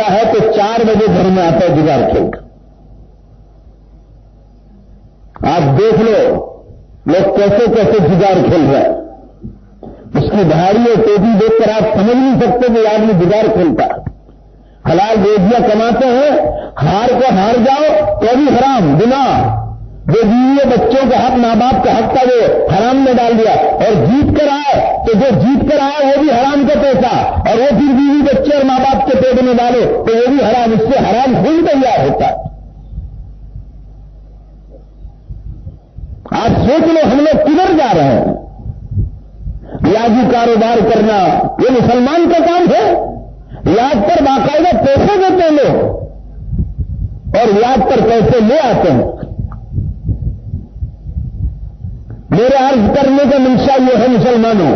ہوتا ہے تو 4 بجے گھر میں آتا ہے جگار کھیل کر. آپ دیکھ لو لوگ کیسے کیسے جگار کھیل رہے ہیں. اس کی دھاڑی اور ٹوپی دیکھ کر آپ سمجھ نہیں سکتے کہ آدمی جگار کھیلتا ہے. حلال روزیاں کماتے ہیں, ہار کو ہار جاؤ تو بھی حرام گناہ. جو بیوی بچوں کا حق ماں باپ کا حق تھا وہ حرام میں ڈال دیا, اور جیت کر آئے تو جو جیت کر آئے وہ بھی حرام کا پیسہ, اور وہ پھر بیوی بچے اور ماں باپ کے پیٹ میں ڈالے تو وہ بھی حرام. اس سے حرام خون تیار ہوتا ہے. آپ سوچ لو ہم لوگ کدھر جا رہے ہیں. ریاضی کاروبار کرنا یہ مسلمان کا کام ہے. ریاض پر باقاعدہ پیسے دیتے ہیں لوگ اور ریاض پر پیسے لے آتے ہیں. میرے عرض کرنے کا منشا یہ ہے مسلمانوں,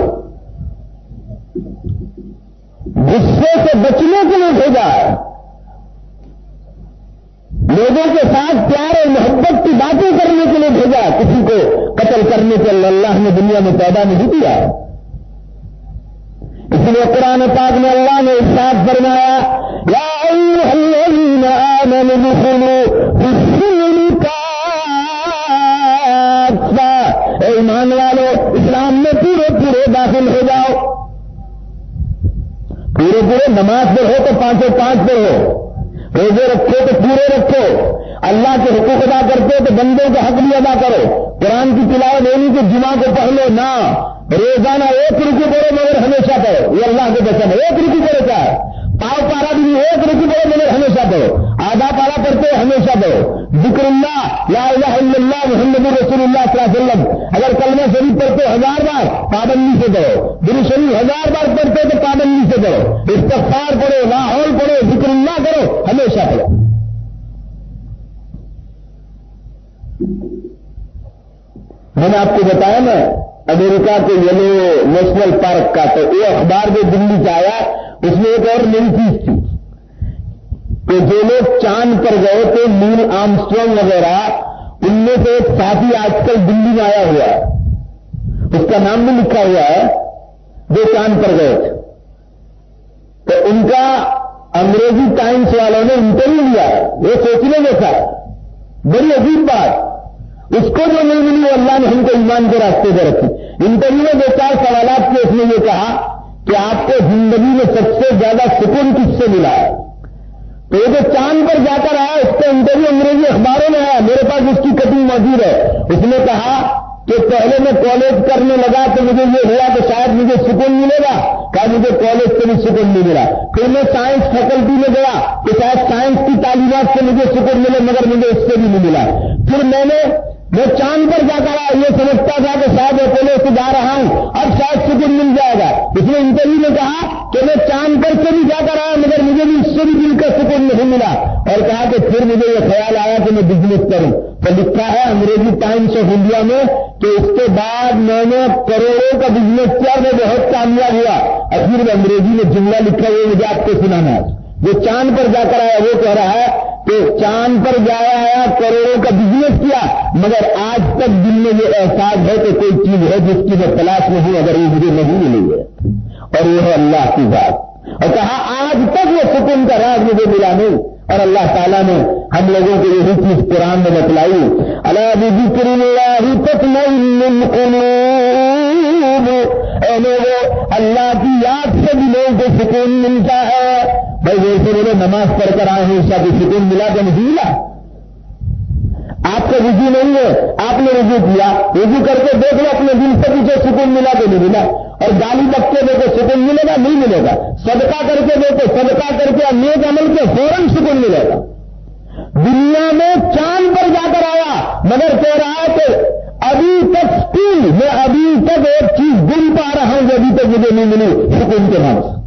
غصے سے بچنے کے لیے بھیجا ہے. لوگوں کے ساتھ پیار اور محبت کی باتیں کرنے کے لیے بھیجا. کسی کو قتل کرنے کے لیے اللہ نے دنیا میں پیدا نہیں کیا. اس لیے قرآن پاک میں اللہ نے ارشاد فرمایا یا ایھا الذین آمنوا ادخلوا فی السلم کافہ, اے ایمان والو اسلام میں پورے داخل ہو جاؤ. پورے نماز پڑھو تو 5 پڑھو, روزے رکھو تو پورے رکھو, اللہ کے حقوق ادا کرتے ہو تو بندوں کا حق بھی ادا کرو. قرآن کی تلاوت نہیں کہ جمعہ کو پڑھ لو, نہ روزانہ 1 رکوع پڑھو مگر ہمیشہ پڑھو. یہ اللہ کے قسم ہے. 1 رکوع پڑھو کیا ہے, پاؤ پارا بھی 1 رکوع پڑھو مگر ہمیشہ پڑھو. آدھا پارا پڑھتے ہو ہمیشہ پڑھو. ذکر اللہ لا الہ الا اللہ محمد رسول اللہ صلی اللہ علیہ وسلم, اگر کلمہ شریف پڑھتے 1000 بار پابندی سے پڑھو. درود شریف 1000 بار پڑھتے تو پابندی سے پڑھو. استغفار پڑھو, لا حول پڑھو, ذکر اللہ کرو, ہمیشہ پڑھو. میں نے آپ کو بتایا نا امریکہ کے یلو نیشنل پارک کا, تو وہ اخبار جو دلی سے آیا اس میں ایک اور نئی چیز تھی کہ جو لوگ چاند پر گئے تھے نیل آرمسٹرانگ وغیرہ, ان میں سے ایک ساتھی آج کل دلی میں آیا ہوا ہے, اس کا نام بھی لکھا ہوا ہے, جو چاند پر گئے تھے. تو ان کا انگریزی ٹائمس والوں نے انٹرویو لیا ہے. یہ سوچنے جیسا بڑی عجیب بات. اس کو جو نہیں ملی وہ اللہ نے ہم کو ایمان کے راستے پہ رکھی. انٹرویو میں 2-4 سوالات کے اس نے یہ کہا کہ آپ کو زندگی میں سب سے زیادہ سکون کس سے ملا ہے. تو یہ جو چاند پر جا کر آیا اس کا انٹرویو انگریزی اخباروں میں آیا, میرے پاس اس کی کٹنگ موجود ہے. اس نے کہا کہ پہلے میں کالج کرنے لگا تو مجھے یہ ہوا کہ شاید مجھے سکون ملے گا, کہا مجھے کالج سے بھی سکون نہیں ملا. پھر میں سائنس فیکلٹی میں گیا کہ شاید سائنس کی تعلیمات سے مجھے سکون ملے, مگر مجھے اس سے بھی نہیں ملا. پھر میں چاند پر جا کر آیا, یہ سمجھتا تھا کہ شاید اکیلے سے جا رہا ہوں, اب شاید سکون مل جائے گا. اس نے انٹرویو میں کہا کہ میں چاند پر سے بھی جا کر آیا مگر مجھے بھی اس سے بھی دل کا سکون نہیں ملا, اور کہا کہ پھر مجھے یہ خیال آیا کہ میں بزنس کروں. تو لکھا ہے انگریزی ٹائمس آف انڈیا میں کہ اس کے بعد میں نے کروڑوں کا بزنس کیا, میں بہت کامیاب ہوا. اور پھر انگریزی میں جملہ لکھا ہوا مجھے آپ کو سنانا ہے. جو چاند پر جا کر آیا وہ کہہ رہا ہے کہ چاند پر جایا آیا, کروڑوں کا بزنس کیا, مگر آج تک دل میں یہ احساس ہے کہ کوئی چیز ہے جس کی میں تلاش میں ہوں, اگر وہ مجھے نہیں ملی ہے, اور یہ ہے اللہ کی ذات. اور کہا آج تک وہ سکون کا راز مجھے ملا نہیں. اور اللہ تعالیٰ نے ہم لوگوں کو یہی چیز قرآن میں بتلائی, الا بذکر اللہ تطمئن القلوب, اے لوگوں اللہ کی یاد سے دلوں کو سکون ملتا ہے. بھائی ویسے میرے نماز پڑھ کر آئے ہیں, اس کا بھی سکون ملا کہ نہیں ملا؟ آپ کا وضو نہیں ہے, آپ نے وضو کیا, وضو کر کے دیکھ لو اپنے دل سے پیچھے سکون ملا کہ نہیں ملا؟ اور گالی بک کے دیکھو سکون ملے گا نہیں ملے گا؟ صدقہ کر کے دیکھو, صدقہ کر کے نیک عمل کے فوراً سکون ملے گا. دنیا میں چاند پر جا کر آیا مگر کہہ رہا ہے کہ ابھی تک اسٹیل میں ابھی تک ایک چیز گن پا رہا ہوں جو ابھی تک مجھے نہیں ملی, سکون کے نام سے.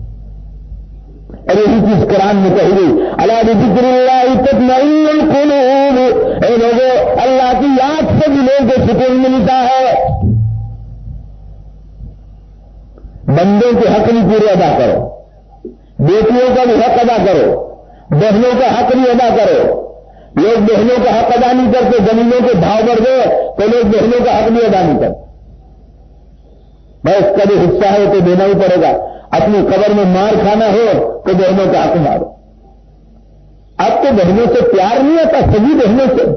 اور یہی چیز قرآن میں کہی گئی, الا بذکر اللہ تطمئن القلوب, اے لوگوں اللہ کی یاد سے دلوں کو سکون ملتا ہے. بندوں کے حق بھی پورے ادا کرو, بیٹیوں کا بھی حق ادا کرو, بہنوں کا حق بھی ادا کرو. لوگ بہنوں کا حق ادا نہیں کرتے, زمینوں کے بھاؤ بڑھ گئے تو لوگ بہنوں کا حق بھی ادا نہیں کرتے. بھائی اس کا بھی حصہ ہے تو دینا ہی پڑے گا. اپنی قبر میں مار کھانا ہو تو بہنوں کا حق مارو. کو बहनों से प्यार नहीं आता, सभी बहनों से।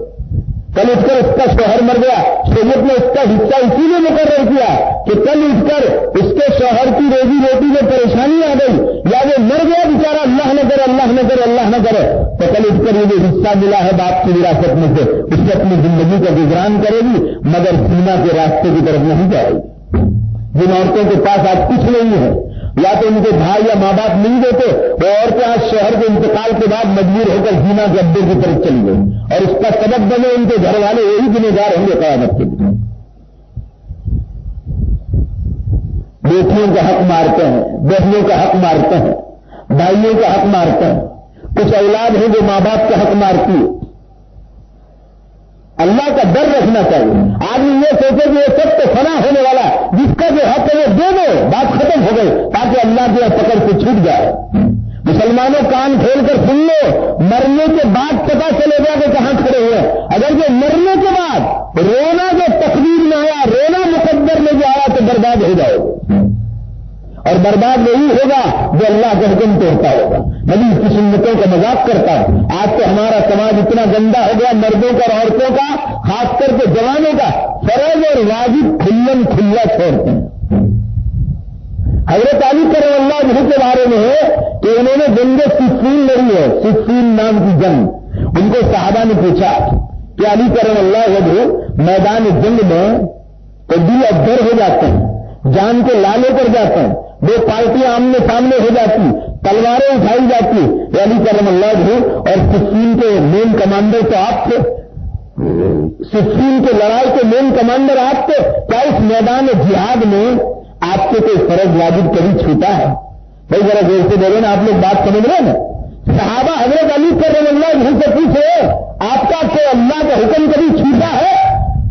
कल उठकर उसका शौहर मर गया, शरीयत ने उसका हिस्सा इसीलिए मुकर्रर किया कि कल उठकर उसके शौहर की रोजी रोटी में परेशानी आ गई, या वो मर गया बेचारा, अल्लाह न करे अल्लाह न करे अल्लाह न करे, तो कल उठकर ये जो हिस्सा मिला है बाप की विरासत में से, उससे अपनी जिंदगी का गुजरान करेगी, मगर सीमा के रास्ते की तरफ नहीं जाएगी। जिन औरतों के पास आज कुछ नहीं है, या तो उनके भाई या माँ बाप नहीं देते, वो औरतें आज शहर के इंतकाल के बाद मजबूर होकर जीना के अड्डे की तरफ चली गई, और इसका सबब बने उनके घर वाले, यही जिम्मेदार होंगे क़यामत के दिन। बेटियों का हक मारते हैं, बहनों का हक मारते हैं, भाइयों का हक मारते हैं, कुछ औलाद है जो माँ बाप का हक मारती है। अल्लाह का डर रखना चाहिए। आदमी ये सोचे कि ये सब तो फना होने वाला, जिसका जो हक है वो दे दो, बात खत्म हो गई, ताकि अल्लाह की पकड़ से छूट जाए। मुसलमानों कान खोलकर सुन लो, मरने के बाद पता चलेगा कि कहां खड़े हुए। अगर जो मरने के बाद रोना जो तकदीर में आया, रोना मुकद्दर में जो आया, तो बर्बाद हो जाओगे, और बर्बाद वही होगा जो अल्लाह के हुक्म तोड़ता होगा, नबी की सुन्नतों का मजाक करता है। आज तो हमारा समाज इतना गंदा हो गया, मर्दों का और औरतों का, खास करके जवानों का फर्ज और वाजिब खुल्लम खुल्ला छोड़ते हैं। हजरत अली करमल्लाह वजहू के बारे में है कि उन्होंने जंग सिफ़ीन लड़ी है, सिफ़ीन नाम की जंग। उनको सहाबा ने पूछा कि अली करमल्लाह वजहू मैदान जंग में तो दिल अधर हो जाते हैं, जान के लाले कर जाते हैं, दो पार्टियां आमने सामने हो जाती, तलवारें उठाई जाती, अली करमल्लाह वजहू और सिफ़ीन के मेन कमांडर तो आप थे, सिफ़ीन के लड़ाई के मेन कमांडर आप थे। क्या इस मैदान जिहाद में आपके कोई फर्ज वाजिब कभी छूटा है? भाई जरा जोर से बोले ना, आप लोग बात समझ रहे हैं ना। सहाबा हजरत अली करमल्लाह वजहू से पूछे, आपका कोई अल्लाह का हुक्म कभी छूटा है?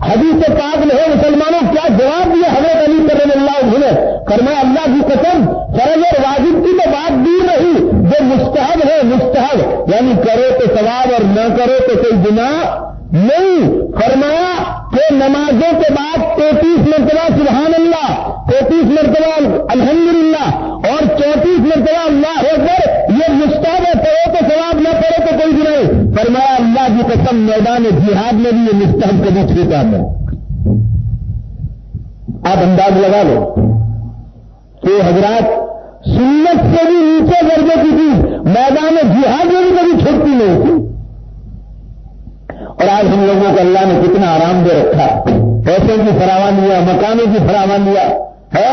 हदीस पाक में है, मुसलमानों क्या जवाब दिया हजरत अली करमल्लाह वजहू ने? फरमाया, अल्लाह की कसम, फर्ज और वाजिब की तो बात दूर रही, जो मुस्तहब है, मुस्तहब यानी करो तो सवाब और न करो तो कोई गुनाह नहीं। फरमाया कि नमाजों के बाद 33 मरतबा सुभान अल्लाह, 33 मरतबा अल्हम्दुलिल्लाह और 34 मरतबा अल्लाह अकबर, ये मुस्तहब है, पढ़ो तो सवाब, न पढ़ो तो कोई गुनाह नहीं। फरमाया, अल्लाह की कसम, मैदान जिहाद में भी ये मुस्तहब कभी छूटा है। आप अंदाज लगा लो कि हजरात सुन्नत से भी नीचे दर्जे की चीज मैदान जिहाद में भी कभी छूटती नहीं थी। और आज हम लोगों को अल्लाह ने कितना आराम दे रखा, पैसों की फरावान दिया, मकानों की फरावान दिया है,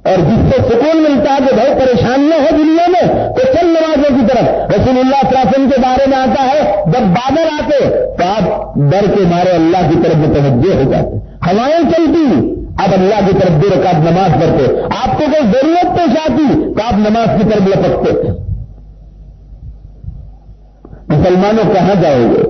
और जिससे सुकून मिलता है कि भाई परेशानियां हो दुनिया में तो चल नमाजों की तरफ। रसूलुल्लाह सल्लल्लाहु अलैहि वसल्लम के बारे में आता है, जब बादल आते तो आप डर के मारे अल्लाह की तरफ मुतवज्जे हो जाते, हवाएं चलती आप अल्लाह की तरफ 2 रकात नमाज पढ़ते, आपको कोई जरूरत पेश आती तो आप नमाज की तरफ लपकते थे। मुसलमानों कहां जाओगे?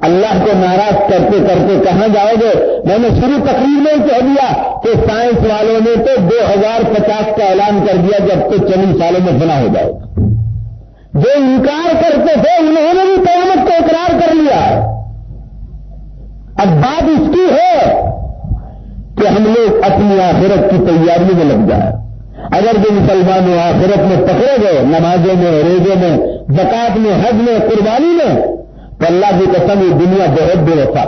अल्लाह को नाराज करते करते कहां जाओगे? मैंने शुरू तकरीर में कह दिया कि साइंस वालों ने तो 2050 का ऐलान कर दिया कि अब तो 40 सालों में फना हो जाएगा। जो इनकार करते थे उन्होंने भी क़यामत को इकरार कर लिया। अब बात इसकी है कि हम लोग अपनी आखिरत की तैयारी में लग जाए। अगर जो मुसलमानों आखिरत में पकड़े गए, नमाजों में, रोजे में, ज़कात में, हज में, कुर्बानी में, तो अल्लाह की कसम ये दुनिया बहुत बेवफा।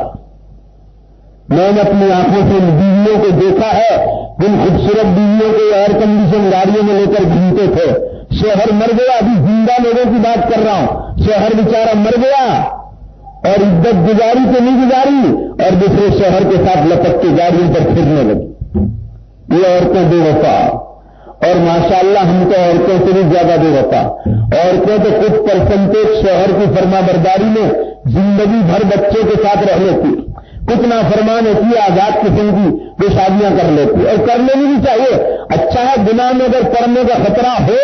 मैंने अपनी आंखों से इन बीवियों को देखा है, जिन खूबसूरत बीवियों को एयर कंडीशन गाड़ियों में लेकर घूमते थे। शोहर मर गया, अभी जिंदा लोगों की बात कर रहा हूं, शोहर बेचारा मर गया और इज्जत गुजारी तो नहीं गुजारी, और दूसरे शोहर के साथ लपक के गाड़ियों पर फिरने लगी। ये औरतें बेवफा, और माशाअल्लाह हम तो औरतों से भी ज्यादा बेवफा। औरतें तो कुछ परसेंटेज शोहर की फरमाबरदारी में जिंदगी भर बच्चों के साथ रह लेती, कुछ नाफरमान होती है आजाद किस्म की, जो शादियां कर लेती, और कर लेनी भी चाहिए। अच्छा है, गुनाह में अगर पड़ने का खतरा हो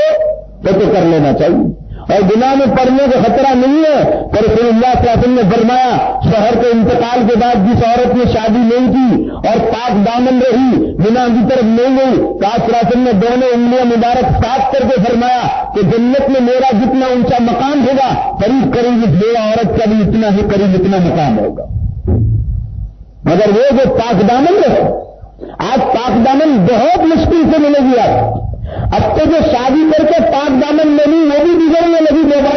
तो कर लेना चाहिए, और गुनाह में पड़ने का खतरा नहीं है तो रसूलुल्लाह सल्लल्लाहु अलैहि वसल्लम ने फरमाया, शोहर के इंतकाल के बाद जिस औरत ने शादी नहीं की और पाक दामन रही, गुनाह की तरफ नहीं गई, तो आप सल्लल्लाहु अलैहि वसल्लम ने दोनों उंगलियां मुबारक साफ करके फरमाया कि जन्नत में मेरा जितना ऊंचा मकाम होगा, करीब करीब इस बेवा औरत का भी इतना ही करीब इतना मकाम होगा। मगर वो जो पाक दामन रहे, आज पाक दामन बहुत मुश्किल से मिलेगी। आप अब तो जो शादी करके पाक दामन मिली वो भी बिगड़ने लगी।